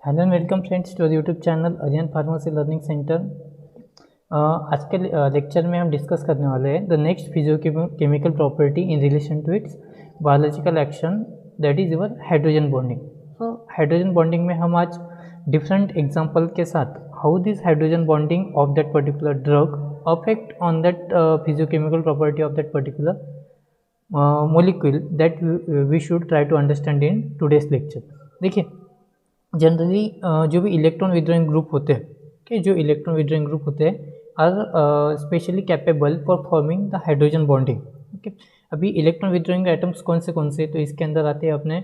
Hello and welcome friends to YouTube channel Aryan pharmacy learning centre. आज के lecture में हम डिस्कस करने वाले हैं the next physicochemical property in relation to its biological action, that is your hydrogen bonding. So hydrogen bonding में हम आज डिफरेंट एग्जांपल के साथ how this hydrogen bonding of that particular drug affect on that physicochemical property of that particular molecule that we should try to understand in today's lecture. देखिए, generally जो भी electron withdrawing group होते हैं, कि जो electron withdrawing group होते हैं are specially capable for forming the hydrogen bonding. Okay, अभी इलेक्ट्रॉन विड्रॉइंग आइटम्स कौन से, तो इसके अंदर आते हैं अपने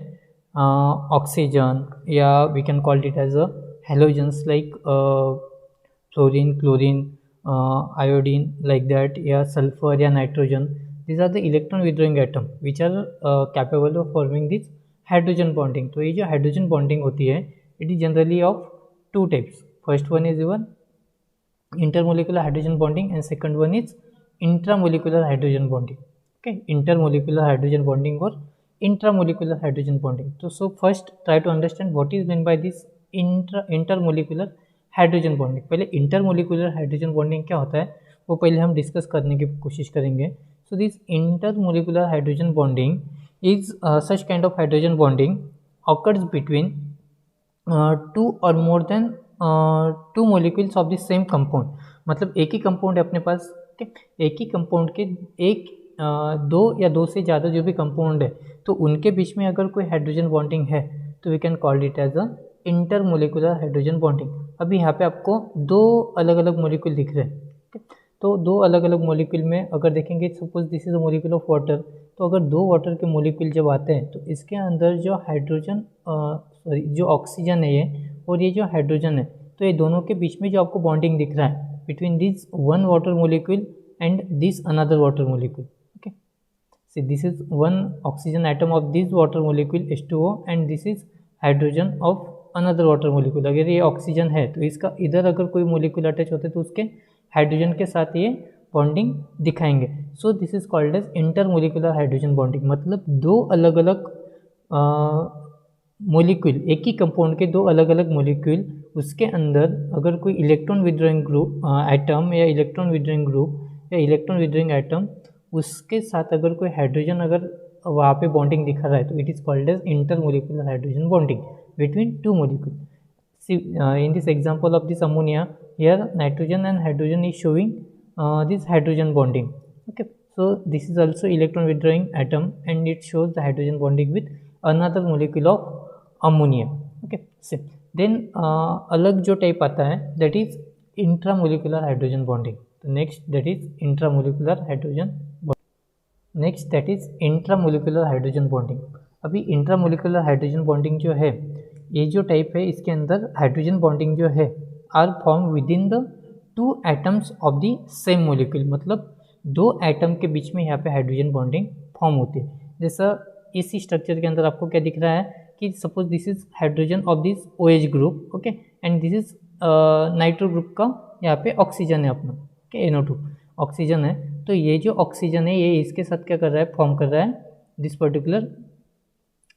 ऑक्सीजन, या we can call it as a halogens like fluorine, chlorine, iodine like that, या सल्फर या nitrogen. these are the electron withdrawing atom which are capable of forming this hydrogen bonding। तो ये जो हाइड्रोजन बॉन्डिंग होती है it is generally of two types. First one is one intermolecular hydrogen bonding and second one is intramolecular hydrogen bonding. Okay, intermolecular hydrogen bonding और intramolecular hydrogen bonding. तो so first try to understand what is mean by this intermolecular hydrogen bonding. पहले intermolecular hydrogen bonding क्या होता है वो पहले हम discuss करने की कोशिश करेंगे। So this intermolecular hydrogen bonding is such kind of hydrogen bonding occurs between two or more than two molecules of the same compound। मतलब एक ही कंपाउंड है अपने पास, ठीक, एक ही कंपाउंड के एक दो या दो से ज़्यादा जो भी कंपाउंड है तो उनके बीच में अगर कोई हाइड्रोजन बॉन्डिंग है तो we can call it as a intermolecular hydrogen bonding. अभी यहाँ पे आपको दो अलग अलग मोलिक्यूल दिख रहे हैं, तो दो अलग अलग मॉलिक्यूल में अगर देखेंगे, suppose this is a molecule of water, तो अगर दो वाटर के मॉलिक्यूल जब आते हैं तो इसके अंदर जो हाइड्रोजन जो ऑक्सीजन है ये और ये जो हाइड्रोजन है, तो ये दोनों के बीच में जो आपको बॉन्डिंग दिख रहा है between this one water molecule and this another water molecule. Okay, C this is one oxygen atom of this water molecule H2O and this is hydrogen of another water molecule. अगर ये oxygen है तो इसका इधर अगर कोई molecule attach होते तो उसके हाइड्रोजन के साथ ये बॉन्डिंग दिखाएंगे। So this is called as intermolecular hydrogen bonding. मतलब दो अलग अलग मॉलिक्यूल, एक ही कंपाउंड के दो अलग अलग मॉलिक्यूल, उसके अंदर अगर कोई इलेक्ट्रॉन विड्रॉइंग ग्रुप एटम या इलेक्ट्रॉन विड्रॉइंग ग्रुप या इलेक्ट्रॉन विड्रॉइंग एटम उसके साथ अगर कोई हाइड्रोजन अगर वहाँ पे बॉन्डिंग दिखा रहा है तो it is called as intermolecular hydrogen bonding between two molecule. In this example of this ammonia, here nitrogen and hydrogen is showing this hydrogen bonding। Okay, so this is also electron withdrawing atom and it shows the hydrogen bonding with another molecule of ammonia। Okay, so then अलग जो type आता है that is intramolecular hydrogen bonding। तो next that is intramolecular hydrogen bonding। next that is intramolecular hydrogen bonding। अभी intramolecular hydrogen bonding जो है ये जो टाइप है इसके अंदर हाइड्रोजन बॉन्डिंग जो है are form within the two atoms of the same molecule. मतलब दो एटम के बीच में यहाँ पे हाइड्रोजन बॉन्डिंग फॉर्म होती है। जैसा इसी स्ट्रक्चर के अंदर आपको क्या दिख रहा है कि suppose this is hydrogen of this OH group, okay, and this is nitro group का यहाँ पे ऑक्सीजन है अपना, ओके, NO2 ऑक्सीजन है। तो ये जो ऑक्सीजन है ये इसके साथ क्या कर रहा है, फॉर्म कर रहा है this particular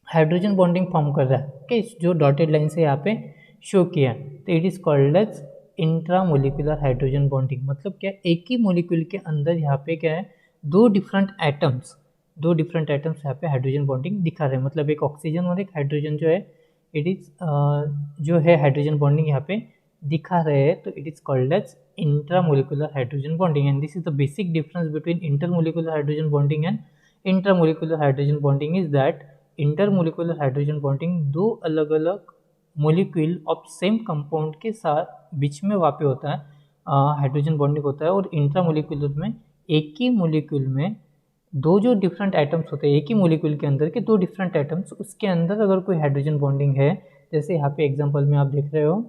hydrogen bonding form कर रहा है। ओके, जो डॉटेड लाइन से यहाँ पे शो किया है तो it is called as intramolecular hydrogen bonding. मतलब क्या, एक ही मॉलिक्यूल के अंदर यहाँ पे क्या है दो डिफरेंट एटम्स यहाँ पे हाइड्रोजन बॉन्डिंग दिखा रहे हैं। मतलब एक ऑक्सीजन और एक हाइड्रोजन जो है इट इज़ जो है हाइड्रोजन बॉन्डिंग यहाँ पे दिखा रहे हैं, तो it is called as intramolecular hydrogen bonding. And this is the basic difference between intermolecular hydrogen bonding and intramolecular hydrogen bonding is that intermolecular hydrogen bonding दो अलग अलग मोलिक्यूल ऑफ सेम कंपाउंड के साथ बीच में वहाँ पे होता है हाइड्रोजन बॉन्डिंग होता है। और इंट्रामोलिकुलर में एक ही मोलिक्यूल में दो जो डिफरेंट एटम्स होते हैं, एक ही मोलिक्यूल के अंदर के दो डिफरेंट एटम्स, उसके अंदर अगर कोई हाइड्रोजन बॉन्डिंग है, जैसे यहाँ पे एग्जाम्पल में आप देख रहे हो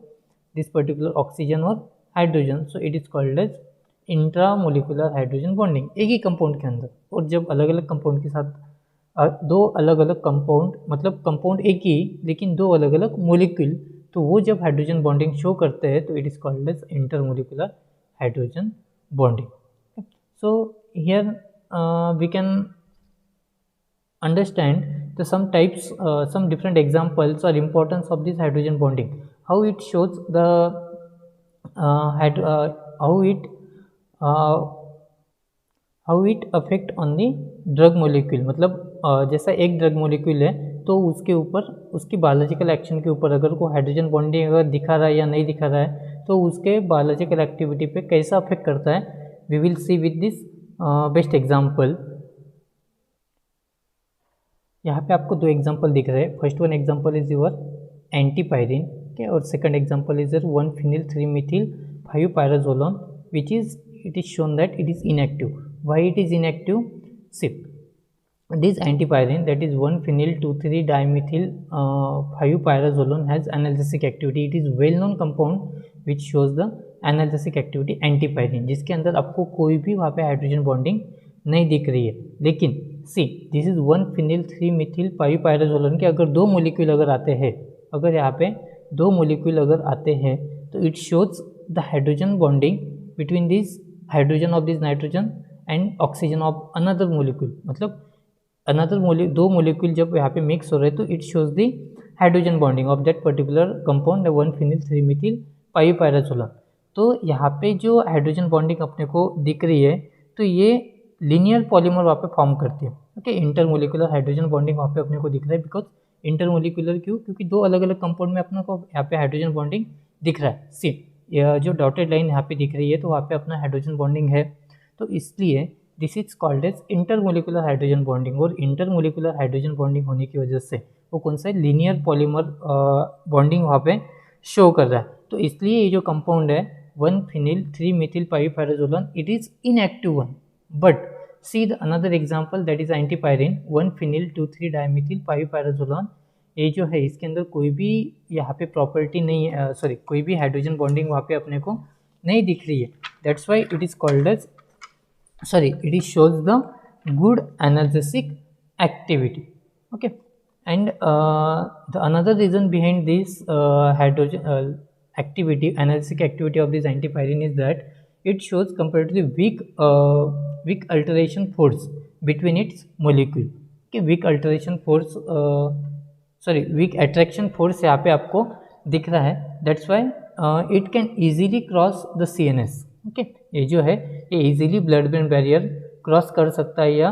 दिस पर्टिकुलर ऑक्सीजन और hydrogen, so it is called as intramolecular hydrogen bonding एक ही कंपाउंड के अंदर। और जब अलग अलग कंपाउंड के साथ दो अलग अलग कंपाउंड, मतलब कंपाउंड एक ही लेकिन दो अलग अलग मॉलिक्यूल, तो वो जब हाइड्रोजन बॉन्डिंग शो करते हैं तो it is called as intermolecular hydrogen bonding. So here we can understand the some types some different examples or importance of this hydrogen bonding, how it shows the how it affect on the drug molecule, मतलब जैसा एक drug molecule है तो उसके ऊपर उसकी biological action के ऊपर अगर कोई हाइड्रोजन बॉन्डिंग अगर दिखा रहा है या नहीं दिखा रहा है तो उसके बायोलॉजिकल एक्टिविटी पे कैसा अफेक्ट करता है, we will see with this best example. यहाँ पे आपको दो एग्जांपल दिख रहे हैं। First one example is your antipyrine, okay, और second example is your 1-phenyl-3-methyl-5-pyrazolone which is it is shown that it is inactive. Why it is inactive? See, this antipyrin, that is 1-phenyl-2,3-dimethyl-5-pyrazolone has analgesic activity. It is well known compound which shows the analgesic activity antipyrin, जिसके अंदर आपको कोई भी वहाँ पे hydrogen bonding नहीं दिख रही है। लेकिन सी दिस इज 1-phenyl-3-methyl-5-pyrazolone के अगर दो मोलिक्यूल अगर आते हैं, अगर यहाँ पे दो मोलिक्यूल अगर आते हैं तो it shows the hydrogen bonding between this hydrogen of this nitrogen and oxygen of another molecule, मतलब अनदर दो मोलिक्यूल जब यहाँ पे मिक्स हो रहे हैं तो it shows the hydrogen bonding of that particular compound 1-phenyl-3-methyl-5-pyrazolone। तो यहाँ पे जो हाइड्रोजन बॉन्डिंग अपने को दिख रही है तो ये लीनियर पॉलीमर वहाँ पे फॉर्म करती है, ओके। इंटरमोलिकुलर हाइड्रोजन बॉन्डिंग वहाँ पे अपने को दिख रहा है, बिकॉज इंटरमोलिकुलर क्यों, क्योंकि दो अलग अलग कंपाउंड में अपने को यहाँ पे हाइड्रोजन बॉन्डिंग दिख रहा है। सी जो डॉटेड लाइन यहाँ पे दिख रही है तो वहाँ पे अपना हाइड्रोजन बॉन्डिंग है, तो इसलिए this is called as intermolecular hydrogen bonding. और इंटरमोलिकुलर हाइड्रोजन बॉन्डिंग होने की वजह से वो कौन सा लीनियर पॉलीमर बॉन्डिंग वहाँ पे शो कर रहा है। तो इसलिए ये जो कंपाउंड है 1-phenyl-3-methyl-5-pyrazolone, it is inactive one. But see the another example, that is antipyrin 1-phenyl-2,3-dimethyl-5-pyrazolone। ये जो है इसके अंदर कोई भी यहाँ पे प्रॉपर्टी नहीं है, सॉरी कोई भी हाइड्रोजन बॉन्डिंग वहाँ पे अपने को नहीं दिख रही है। That's why it is called as it is shows the good analgesic activity, okay। And the another reason behind this hydrogen activity, analgesic activity of this antipyrin is that it shows comparatively weak alteration force between its molecule, okay। weak alteration force weak attraction force यहाँ पे आपको दिख रहा है। that's why it can easily cross the CNS, okay. ये जो है ये easily blood brain barrier cross कर सकता है, या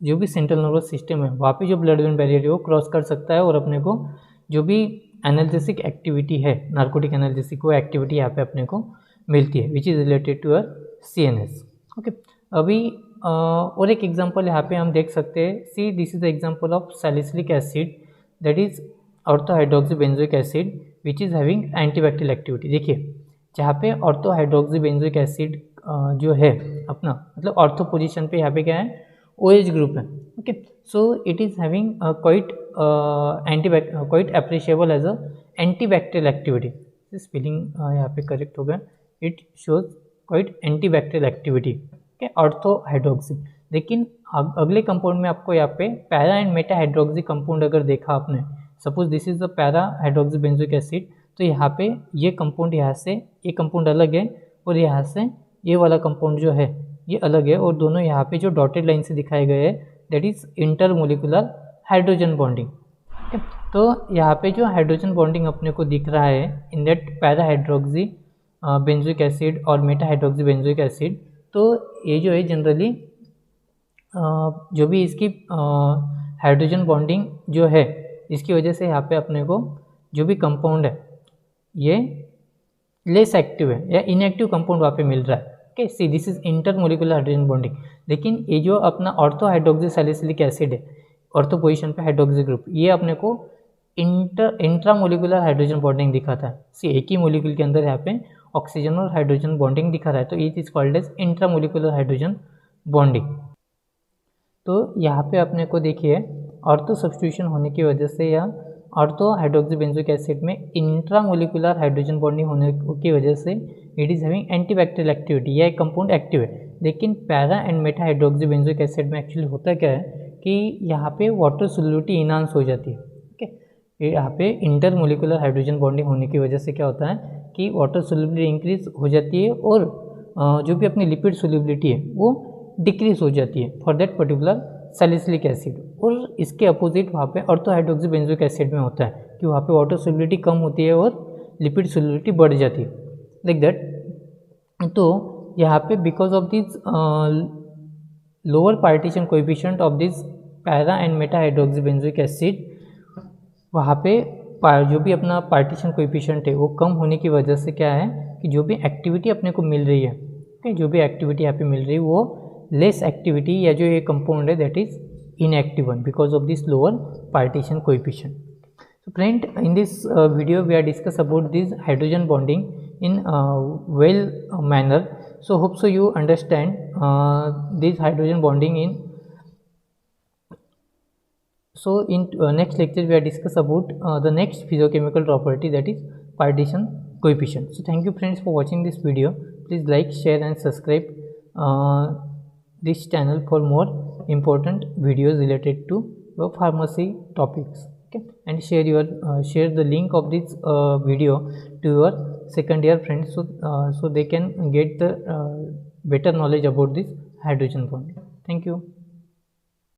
जो भी सेंट्रल नर्वस सिस्टम है वहाँ पे जो ब्लड ब्रेन बैरियर है वो क्रॉस कर सकता है, और अपने को जो भी एनाल्जेसिक एक्टिविटी है, नार्कोटिक एनाल्जेसिक, वो एक्टिविटी यहाँ पे अपने को मिलती है which is related to CNS, okay. अभी और एक एग्जांपल यहाँ पे हम देख सकते हैं। See this is the example of salicylic acid, that is orthohydroxybenzoic acid which is having antibacterial activity. देखिए जहाँ पे ऑर्थोहाइड्रोक्सीबेंजोइक एसिड जो है अपना, मतलब ऑर्थो पोजीशन पे यहाँ पे क्या है OH ग्रुप है, okay. So it is having quite appreciable as a antibacterial activity. Spelling यहाँ पे करेक्ट हो गया, it shows quite antibacterial activity, okay, orthohydroxy. लेकिन अगले कंपाउंड में आपको यहाँ पे para and meta hydroxy compound अगर देखा आपने, suppose this is the para hydroxybenzoic acid, तो यहाँ पे ये कंपाउंड यहाँ से ये कंपाउंड अलग है, और यहाँ से ये वाला कंपाउंड जो है ये अलग है, और दोनों यहाँ पे जो डॉटेड लाइन से दिखाए गए हैं that is intermolecular hydrogen bonding, okay. तो यहाँ पे जो हाइड्रोजन बॉन्डिंग अपने को दिख रहा है in that para hydroxy benzoic acid और मेटा हाइड्रोक्सी बेंजोइक एसिड, तो ये जो है जनरली जो भी इसकी हाइड्रोजन बॉन्डिंग जो है इसकी वजह से यहाँ पे अपने को जो भी कंपाउंड है ये लेस एक्टिव है या इनएक्टिव कंपाउंड वहाँ पे मिल रहा है, okay. C this is intermolecular hydrogen bonding. लेकिन ये जो अपना ऑर्थोहाइड्रोक्सी सैलिसिलिक एसिड है, ऑर्थो पोजीशन पे हाइड्रोक्सी ग्रुप, ये अपने को इंट्रामोलिकुलर हाइड्रोजन बॉन्डिंग दिखाता है। सी एक ही मोलिक्यूल के अंदर यहाँ पे ऑक्सीजन और हाइड्रोजन बॉन्डिंग दिखा रहा है, तो it is called as intramolecular hydrogen bonding. तो यहाँ पे अपने को देखिए ऑर्थो सब्स्टिट्यूशन होने की वजह से या ऑर्थो हाइड्रोक्सीबेंजोइक एसिड में इंट्रामोलिकुलर हाइड्रोजन बॉन्डिंग होने की वजह से it is having antibacterial activity, यह एक कंपाउंड एक्टिव है। लेकिन पैरा एंड मेटा हाइड्रोक्सीबेंजोइक एसिड में एक्चुअली होता क्या है कि यहाँ पे वाटर सोल्युबिलिटी इनहांस हो जाती है, ओके। यहाँ पे इंटरमोलिकुलर हाइड्रोजन बॉन्डिंग होने की वजह से क्या होता है कि वाटर सोल्युबिलिटी इंक्रीज हो जाती है, और जो भी अपनी लिपिड सोल्युबिलिटी है वो डिक्रीज हो जाती है for that particular salicylic acid. और इसके अपोजिट वहाँ पे ऑर्थो हाइड्रोक्सी बेंजोइक एसिड में होता है कि वहाँ पे वाटर सोल्युबिलिटी कम होती है और लिपिड सोल्युबिलिटी बढ़ जाती है, लाइक दैट। तो यहाँ पे because of this lower partition coefficient of this para and meta hydroxy benzoic acid, वहाँ पे जो भी अपना पार्टीशन कोएफिशिएंट है वो कम होने की वजह से क्या है कि जो भी एक्टिविटी अपने को मिल रही है, okay, जो भी एक्टिविटी यहाँ पे मिल रही है वो लेस एक्टिविटी या जो ये कंपाउंड है that is inactive one because of this lower partition coefficient. So friend, in this video we are discuss about this hydrogen bonding in well manner. So hope so you understand this hydrogen bonding in. So in next lecture we are discuss about the next physiochemical property, that is partition coefficient. So thank you friends for watching this video. Please like, share and subscribe this channel for more important videos related to your pharmacy topics, okay, and share the link of this video to your second year friends, so they can get the better knowledge about this hydrogen bonding. Thank you.